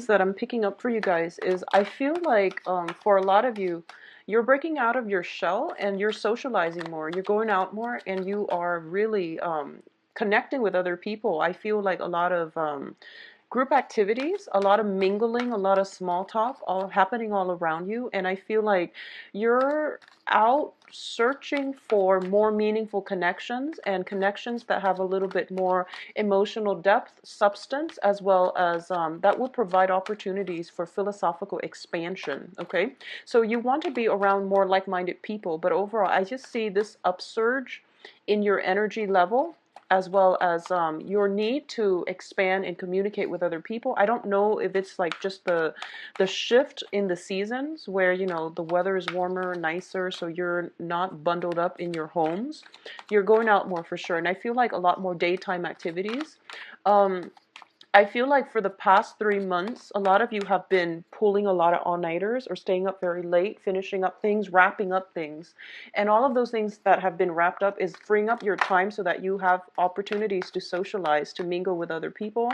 that I'm picking up for you guys is I feel like for a lot of you, you're breaking out of your shell and you're socializing more. You're going out more and you are really connecting with other people. I feel like a lot of group activities, a lot of mingling, a lot of small talk, all happening all around you. And I feel like you're out searching for more meaningful connections and connections that have a little bit more emotional depth, substance, as well as that will provide opportunities for philosophical expansion. Okay, so you want to be around more like-minded people, but overall, I just see this upsurge in your energy level, as well as your need to expand and communicate with other people. I don't know if it's like just the shift in the seasons where, you know, the weather is warmer, nicer, so you're not bundled up in your homes. You're going out more for sure. And I feel like a lot more daytime activities. I feel like for the past 3 months, a lot of you have been pulling a lot of all-nighters or staying up very late, finishing up things, wrapping up things. And all of those things that have been wrapped up is freeing up your time so that you have opportunities to socialize, to mingle with other people,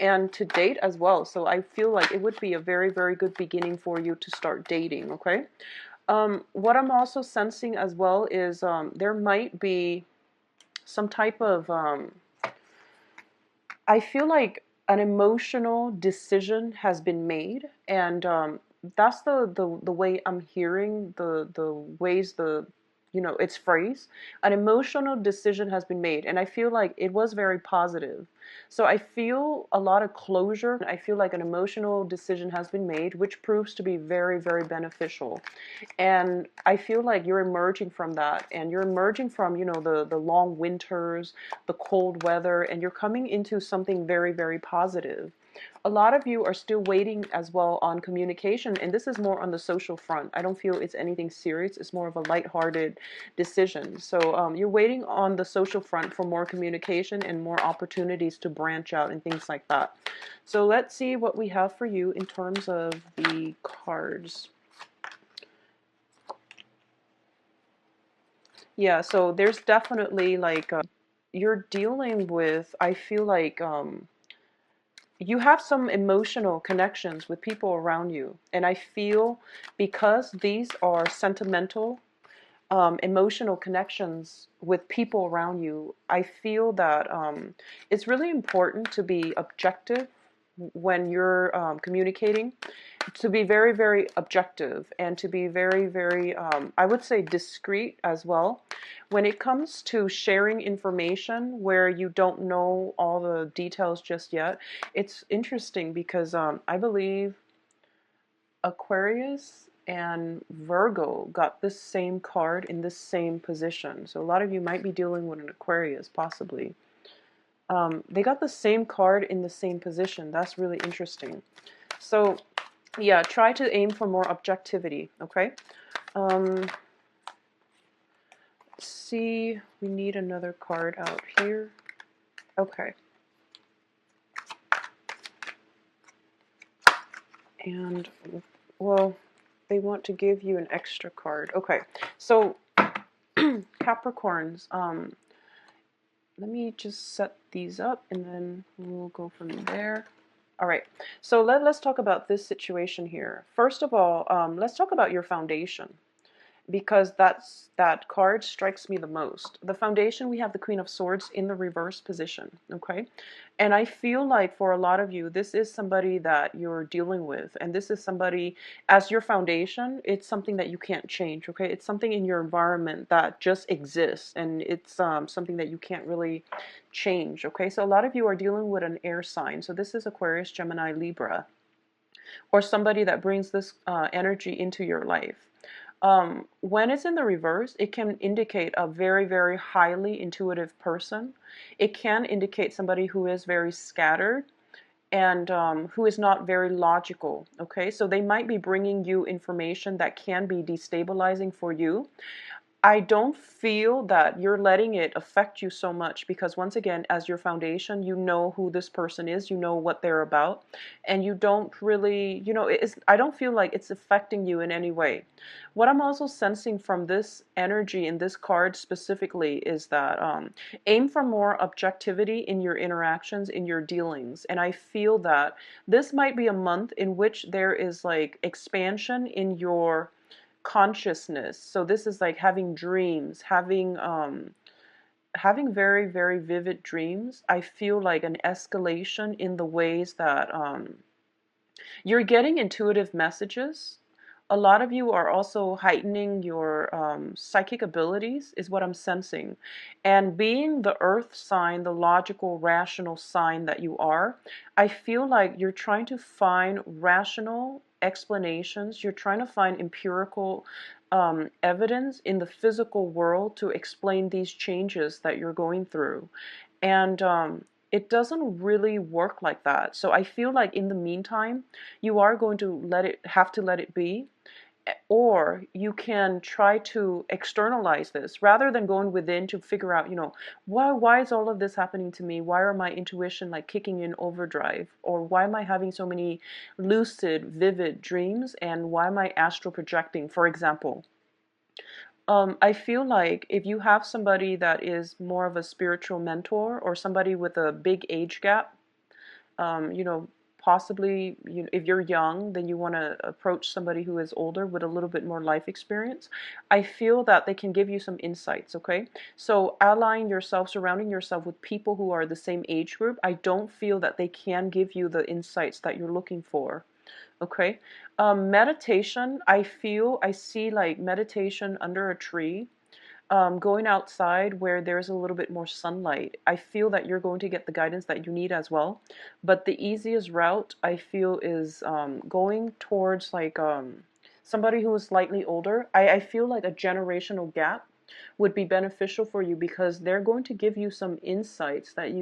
and to date as well. So I feel like it would be a very, very good beginning for you to start dating, okay? What I'm also sensing as well is there might be some type of I feel like an emotional decision has been made, and that's the way I'm hearing the ways the it's phrased. An emotional decision has been made, and I feel like it was very positive. So I feel a lot of closure. I feel like an emotional decision has been made, which proves to be very, very beneficial. And I feel like you're emerging from that, and you're emerging from, the long winters, the cold weather, and you're coming into something very, very positive. A lot of you are still waiting as well on communication, and this is more on the social front. I don't feel it's anything serious. It's more of a lighthearted decision. So you're waiting on the social front for more communication and more opportunities to branch out and things like that. So let's see what we have for you in terms of the cards. Yeah, so there's definitely like you're dealing with, I feel like you have some emotional connections with people around you. And I feel because these are sentimental, emotional connections with people around you, I feel that it's really important to be objective when you're communicating, to be very, very objective, and to be very, very, I would say, discreet as well. When it comes to sharing information where you don't know all the details just yet, it's interesting because I believe Aquarius and Virgo got this same card in this same position. So a lot of you might be dealing with an Aquarius, possibly. They got the same card in the same position. That's really interesting. So yeah, try to aim for more objectivity, okay? Let's see, we need another card out here. Okay. And, well, they want to give you an extra card. Okay, so Capricorns, let me just set these up and then we'll go from there. All right, so let's talk about this situation here. First of all, let's talk about your foundation, because that card strikes me the most. The foundation, we have the Queen of Swords in the reverse position, okay? And I feel like for a lot of you, this is somebody that you're dealing with, and this is somebody as your foundation. It's something that you can't change, okay? It's something in your environment that just exists, and it's something that you can't really change, okay? So a lot of you are dealing with an air sign. So this is Aquarius, Gemini, Libra, or somebody that brings this energy into your life. When it's in the reverse, it can indicate a very, very highly intuitive person. It can indicate somebody who is very scattered and who is not very logical, okay? So they might be bringing you information that can be destabilizing for you. I don't feel that you're letting it affect you so much because once again, as your foundation, you know who this person is, you know what they're about, and you don't really, I don't feel like it's affecting you in any way. What I'm also sensing from this energy in this card specifically is that aim for more objectivity in your interactions, in your dealings. And I feel that this might be a month in which there is like expansion in your consciousness. So this is like having dreams, having very, very vivid dreams. I feel like an escalation in the ways that you're getting intuitive messages. A lot of you are also heightening your psychic abilities, is what I'm sensing. And being the earth sign, the logical, rational sign that you are, I feel like you're trying to find rational explanations. You're trying to find empirical evidence in the physical world to explain these changes that you're going through. And it doesn't really work like that. So I feel like in the meantime, you are going to have to let it be, or you can try to externalize this rather than going within to figure out, why is all of this happening to me? Why are my intuition like kicking in overdrive? Or why am I having so many lucid, vivid dreams? And why am I astral projecting, for example? I feel like if you have somebody that is more of a spiritual mentor or somebody with a big age gap, um, you know, possibly, if you're young, then you want to approach somebody who is older with a little bit more life experience. I feel that they can give you some insights, okay? So allying yourself, surrounding yourself with people who are the same age group, I don't feel that they can give you the insights that you're looking for. Okay. Meditation, I see like meditation under a tree, going outside where there's a little bit more sunlight. I feel that you're going to get the guidance that you need as well. But the easiest route I feel is going towards like somebody who is slightly older. I feel like a generational gap would be beneficial for you because they're going to give you some insights that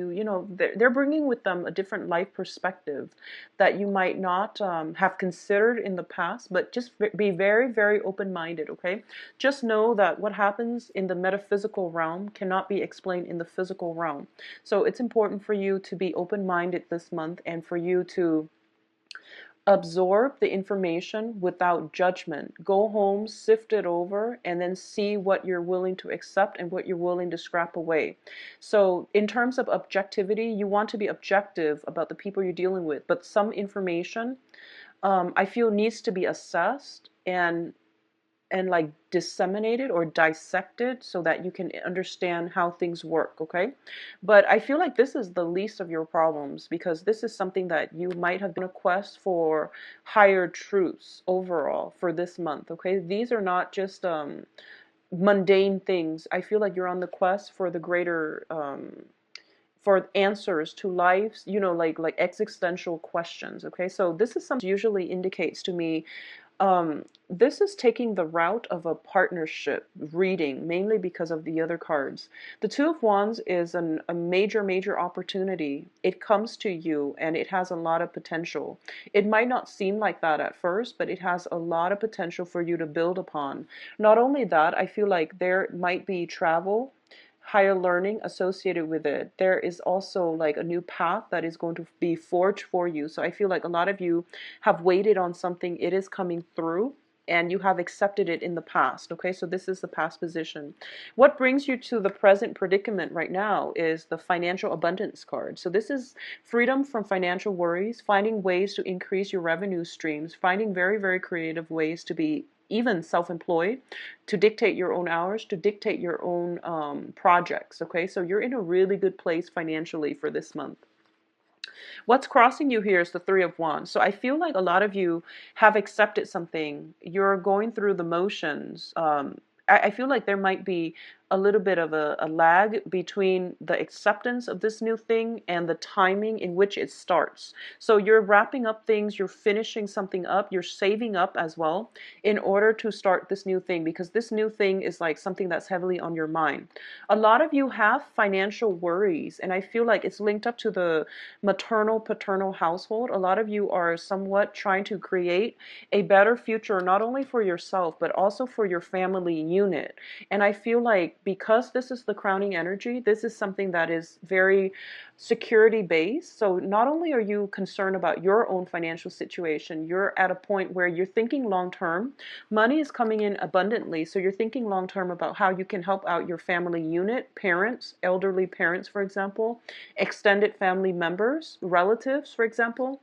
they're bringing with them a different life perspective that you might not have considered in the past, but just be very, very open-minded, okay? Just know that what happens in the metaphysical realm cannot be explained in the physical realm. So it's important for you to be open-minded this month and for you to absorb the information without judgment. Go home, sift it over, and then see what you're willing to accept and what you're willing to scrap away. So in terms of objectivity, you want to be objective about the people you're dealing with, but some information I feel needs to be assessed and like disseminated or dissected so that you can understand how things work, okay? But I feel like this is the least of your problems because this is something that you might have been on a quest for higher truths overall for this month, okay? These are not just mundane things. I feel like you're on the quest for the greater for answers to life's, like existential questions, okay? So this is something usually indicates to me this is taking the route of a partnership reading, mainly because of the other cards. The Two of Wands is a major, major opportunity. It comes to you and it has a lot of potential. It might not seem like that at first, but it has a lot of potential for you to build upon. Not only that, I feel like there might be travel, higher learning associated with it. There is also like a new path that is going to be forged for you. So I feel like a lot of you have waited on something. It is coming through and you have accepted it in the past. Okay, so this is the past position. What brings you to the present predicament right now is the financial abundance card. So this is freedom from financial worries, finding ways to increase your revenue streams, finding very, very creative ways to be even self-employed, to dictate your own hours, to dictate your own projects, okay? So you're in a really good place financially for this month. What's crossing you here is the Three of Wands. So I feel like a lot of you have accepted something. You're going through the motions. I feel like there might be a little bit of a lag between the acceptance of this new thing and the timing in which it starts. So you're wrapping up things, you're finishing something up, you're saving up as well in order to start this new thing, because this new thing is like something that's heavily on your mind. A lot of you have financial worries, and I feel like it's linked up to the maternal paternal household. A lot of you are somewhat trying to create a better future, not only for yourself, but also for your family unit. And I feel like because this is the crowning energy, this is something that is very security based. So not only are you concerned about your own financial situation, you're at a point where you're thinking long term. Money is coming in abundantly. So you're thinking long term about how you can help out your family unit, parents, elderly parents, for example, extended family members, relatives, for example.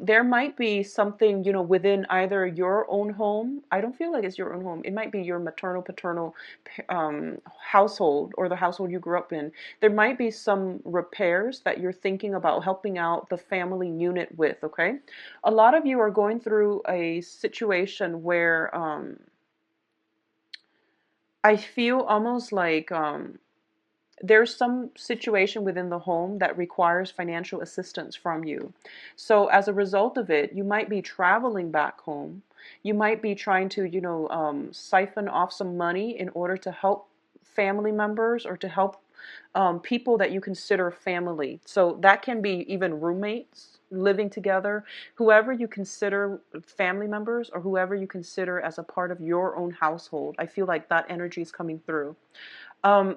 There might be something, within either your own home. I don't feel like it's your own home. It might be your maternal, paternal household, or the household you grew up in. There might be some repairs that you're thinking about helping out the family unit with, okay? A lot of you are going through a situation where I feel almost like there's some situation within the home that requires financial assistance from you. So as a result of it, you might be traveling back home. You might be trying to, siphon off some money in order to help family members, or to help people that you consider family. So that can be even roommates living together, whoever you consider family members, or whoever you consider as a part of your own household. I feel like that energy is coming through.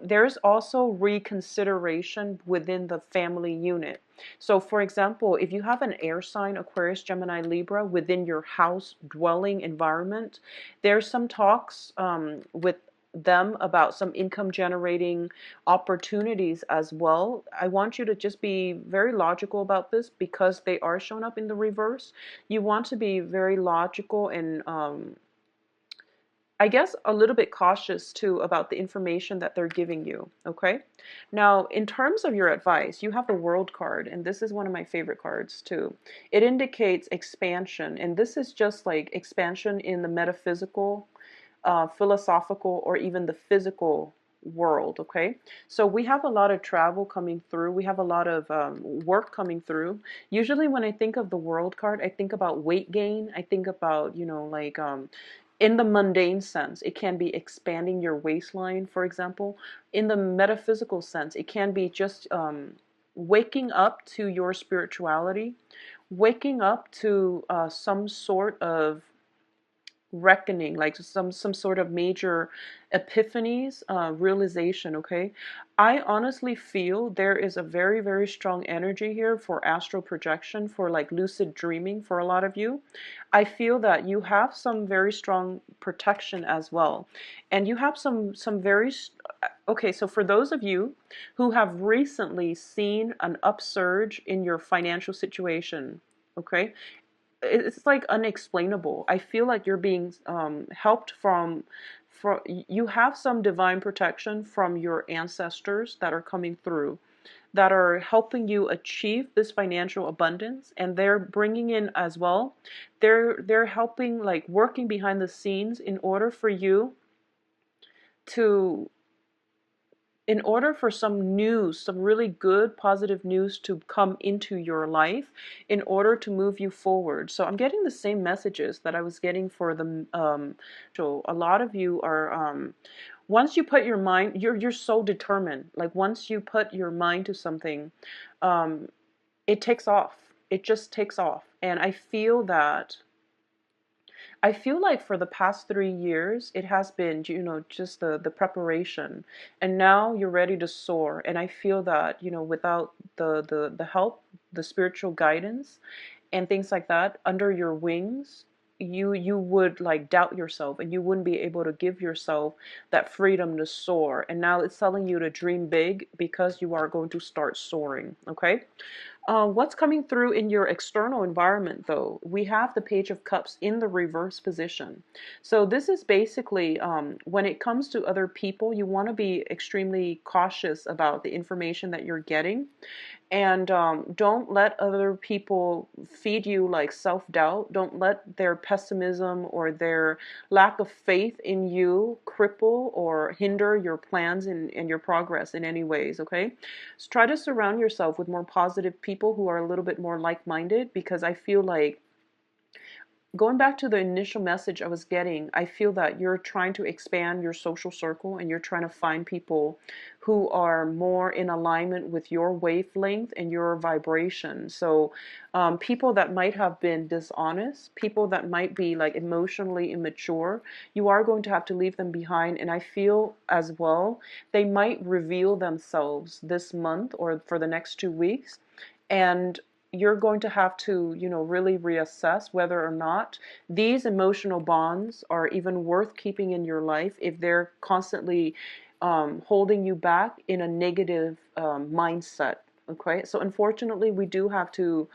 There's also reconsideration within the family unit. So, for example, if you have an air sign, Aquarius, Gemini, Libra, within your house dwelling environment, there's some talks with them about some income generating opportunities as well. I want you to just be very logical about this, because they are shown up in the reverse. You want to be very logical and I guess a little bit cautious too about the information that they're giving you, okay? Now, in terms of your advice, you have the World card, and this is one of my favorite cards too. It indicates expansion, and this is just like expansion in the metaphysical, philosophical, or even the physical world, okay? So we have a lot of travel coming through. We have a lot of work coming through. Usually when I think of the World card, I think about weight gain. I think about, like in the mundane sense, it can be expanding your waistline, for example. In the metaphysical sense, it can be just waking up to your spirituality, waking up to some sort of reckoning, like some sort of major epiphanies, realization, okay? I honestly feel there is a very, very strong energy here for astral projection, for like lucid dreaming for a lot of you. I feel that you have some very strong protection as well. And you have some very okay, so for those of you who have recently seen an upsurge in your financial situation, okay, it's like unexplainable. I feel like you're being helped from you have some divine protection from your ancestors that are coming through, that are helping you achieve this financial abundance, and they're bringing in as well. They're helping, like working behind the scenes in order for you to in order for some news, some really good positive news to come into your life in order to move you forward. So I'm getting the same messages that I was getting for the so a lot of you are once you put your mind, you're so determined. Like once you put your mind to something, it takes off. It just takes off. And I feel like for the past 3 years, it has been, just the preparation. And now you're ready to soar. And I feel that, without the help, the spiritual guidance, and things like that under your wings, you would like doubt yourself, and you wouldn't be able to give yourself that freedom to soar. And now it's telling you to dream big, because you are going to start soaring, okay? What's coming through in your external environment, though? We have the Page of Cups in the reverse position. So this is basically, when it comes to other people, you want to be extremely cautious about the information that you're getting. And don't let other people feed you like self-doubt. Don't let their pessimism or their lack of faith in you cripple or hinder your plans and your progress in any ways, okay? So try to surround yourself with more positive people who are a little bit more like-minded, because I feel like, going back to the initial message I was getting, I feel that you're trying to expand your social circle and you're trying to find people who are more in alignment with your wavelength and your vibration. So, people that might have been dishonest, people that might be like emotionally immature, you are going to have to leave them behind. And I feel as well, they might reveal themselves this month or for the next 2 weeks. And you're going to have to, really reassess whether or not these emotional bonds are even worth keeping in your life if they're constantly holding you back in a negative mindset. Okay, so unfortunately, we do have to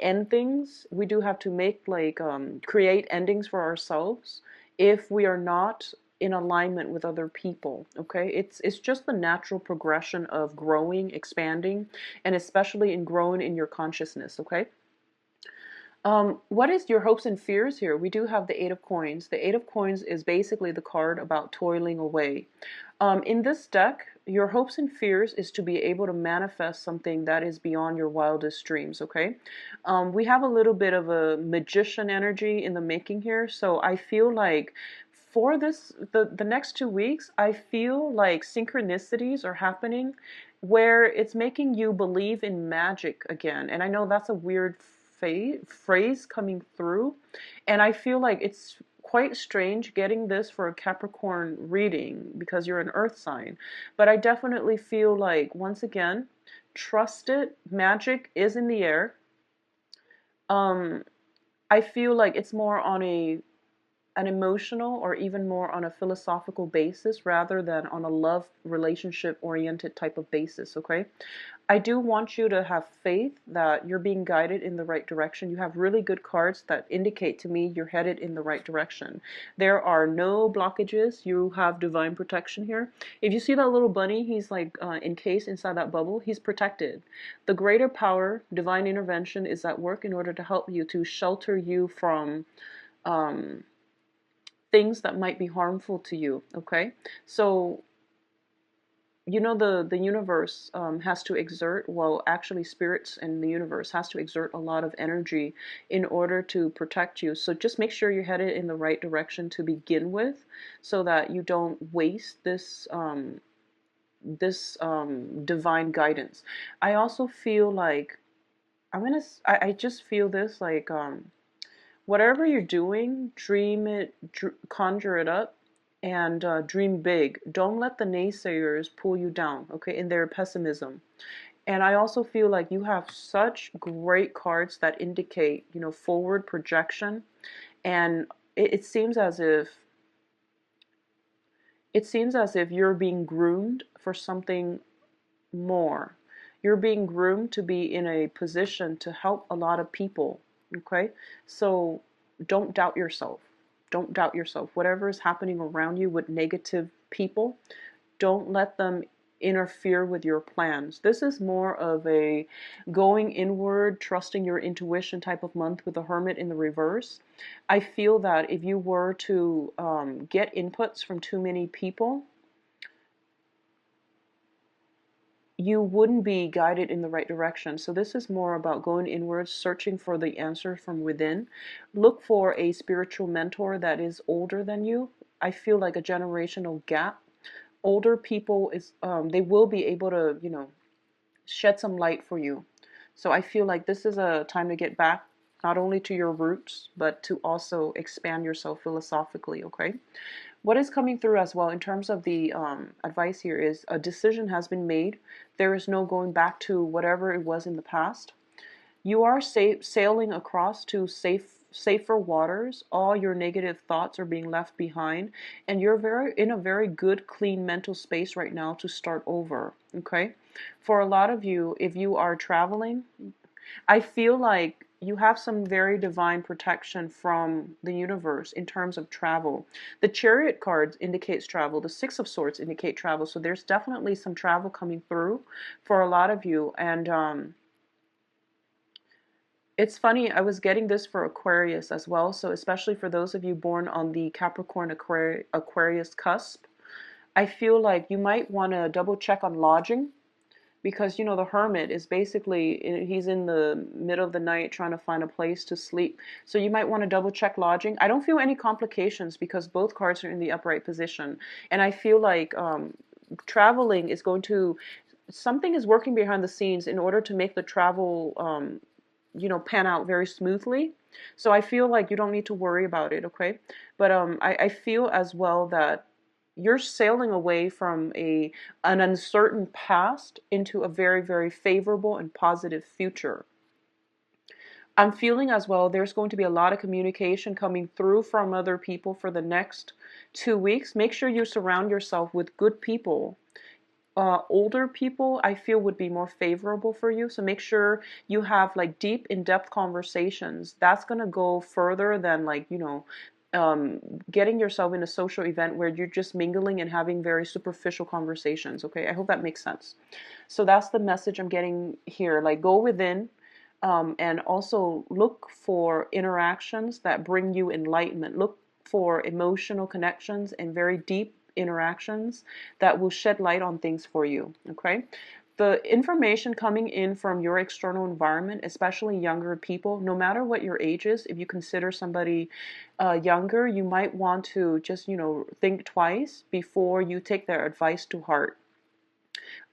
end things. We do have to make like create endings for ourselves if we are not in alignment with other people. Okay, it's just the natural progression of growing, expanding, and especially in growing in your consciousness. Okay. What is your hopes and fears here? We do have the Eight of Coins. The Eight of Coins is basically the card about toiling away. In this deck, your hopes and fears is to be able to manifest something that is beyond your wildest dreams, okay? We have a little bit of a magician energy in the making here, so I feel like for the next 2 weeks, I feel like synchronicities are happening where it's making you believe in magic again. And I know that's a weird phrase coming through, and I feel like it's quite strange getting this for a Capricorn reading because you're an earth sign. But I definitely feel like, once again, trust it. Magic is in the air. Um, I feel like it's more on an emotional or even more on a philosophical basis rather than on a love relationship oriented type of basis, okay? I do want you to have faith that you're being guided in the right direction. You have really good cards that indicate to me you're headed in the right direction. There are no blockages. You have divine protection here. If you see that little bunny, he's like encased inside that bubble. He's protected. The greater power, divine intervention, is at work in order to help you, to shelter you from things that might be harmful to you, okay? So, the universe has to exert, well, actually spirits and the universe has to exert a lot of energy in order to protect you. So just make sure you're headed in the right direction to begin with, so that you don't waste this divine guidance. I also feel like I just feel this like whatever you're doing, dream it, conjure it up, and dream big. Don't let the naysayers pull you down, okay, in their pessimism. And I also feel like you have such great cards that indicate, forward projection. And it seems as if you're being groomed for something more. You're being groomed to be in a position to help a lot of people. Okay? So don't doubt yourself. Don't doubt yourself. Whatever is happening around you with negative people, don't let them interfere with your plans. This is more of a going inward, trusting your intuition type of month with the Hermit in the reverse. I feel that if you were to get inputs from too many people, you wouldn't be guided in the right direction. So this is more about going inwards, searching for the answer from within. Look for a spiritual mentor that is older than you. I feel like a generational gap. Older people they will be able to, shed some light for you. So I feel like this is a time to get back not only to your roots, but to also expand yourself philosophically, okay? What is coming through as well in terms of the advice here is a decision has been made. There is no going back to whatever it was in the past. You are sailing across to safer waters. All your negative thoughts are being left behind, and you're in a very good, clean mental space right now to start over. Okay, for a lot of you, if you are traveling, I feel like you have some very divine protection from the universe in terms of travel. The Chariot card indicates travel. The Six of Swords indicate travel. So there's definitely some travel coming through for a lot of you. And it's funny, I was getting this for Aquarius as well. So especially for those of you born on the Capricorn Aquarius cusp, I feel like you might want to double check on lodging, because you know the hermit is basically, he's in the middle of the night trying to find a place to sleep. So you might want to double check lodging. I don't feel any complications because both cards are in the upright position, and I feel like traveling is going to, something is working behind the scenes in order to make the travel pan out very smoothly. So I feel like you don't need to worry about it, okay? But I feel as well that you're sailing away from an uncertain past into a very, very favorable and positive future. I'm feeling as well there's going to be a lot of communication coming through from other people for the next 2 weeks. Make sure you surround yourself with good people. Older people, I feel, would be more favorable for you. So make sure you have like deep, in-depth conversations. That's going to go further than like, getting yourself in a social event where you're just mingling and having very superficial conversations. Okay, I hope that makes sense. So that's the message I'm getting here. Like, go within, and also look for interactions that bring you enlightenment. Look for emotional connections and very deep interactions that will shed light on things for you. Okay, the information coming in from your external environment, especially younger people, no matter what your age is, if you consider somebody younger, you might want to just, think twice before you take their advice to heart.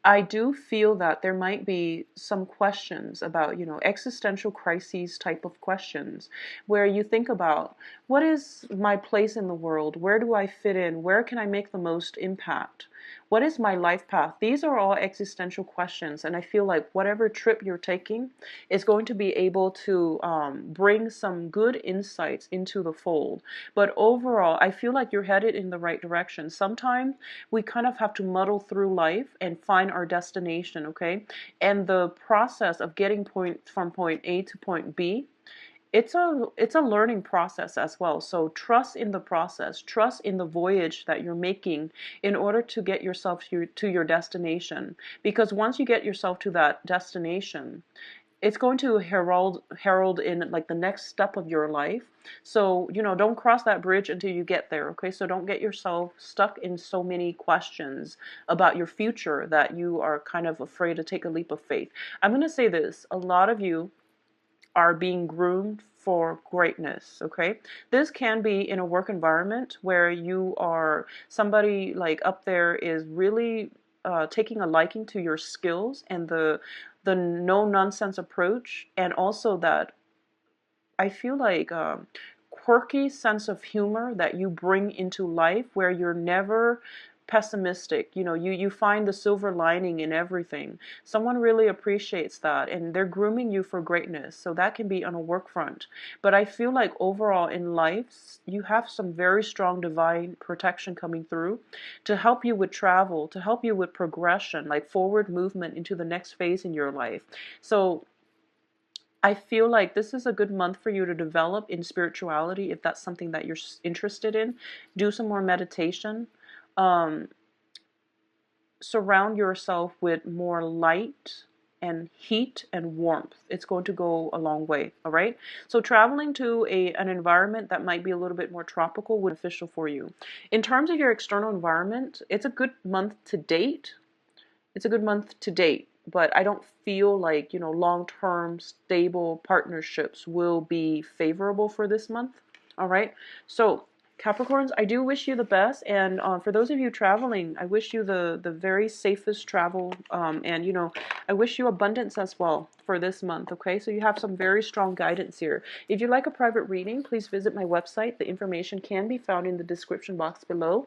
I do feel that there might be some questions about, existential crises type of questions, where you think about, what is my place in the world? Where do I fit in? Where can I make the most impact? What is my life path? These are all existential questions, and I feel like whatever trip you're taking is going to be able to bring some good insights into the fold. But overall, I feel like you're headed in the right direction. Sometimes we kind of have to muddle through life and find our destination, okay? And the process of getting from point A to point B, it's a learning process as well. So trust in the process, trust in the voyage that you're making in order to get yourself to your destination. Because once you get yourself to that destination, it's going to herald in like the next step of your life. So, don't cross that bridge until you get there, okay? So don't get yourself stuck in so many questions about your future that you are kind of afraid to take a leap of faith. I'm going to say this, a lot of you are being groomed for greatness, okay? This can be in a work environment where you are, somebody like up there is really taking a liking to your skills and the no-nonsense approach, and also that I feel like quirky sense of humor that you bring into life, where you're never pessimistic. You find the silver lining in everything. Someone really appreciates that, and they're grooming you for greatness. So that can be on a work front. But I feel like overall in life, you have some very strong divine protection coming through to help you with travel, to help you with progression, like forward movement into the next phase in your life. So I feel like this is a good month for you to develop in spirituality if that's something that you're interested in. Do some more meditation. Surround yourself with more light and heat and warmth. It's going to go a long way, all right? So traveling to an environment that might be a little bit more tropical would be beneficial for you. In terms of your external environment, it's a good month to date. It's a good month to date, but I don't feel like, long-term stable partnerships will be favorable for this month. All right. So Capricorns, I do wish you the best. And for those of you traveling, I wish you the very safest travel. And, I wish you abundance as well for this month. Okay. So you have some very strong guidance here. If you'd like a private reading, please visit my website. The information can be found in the description box below.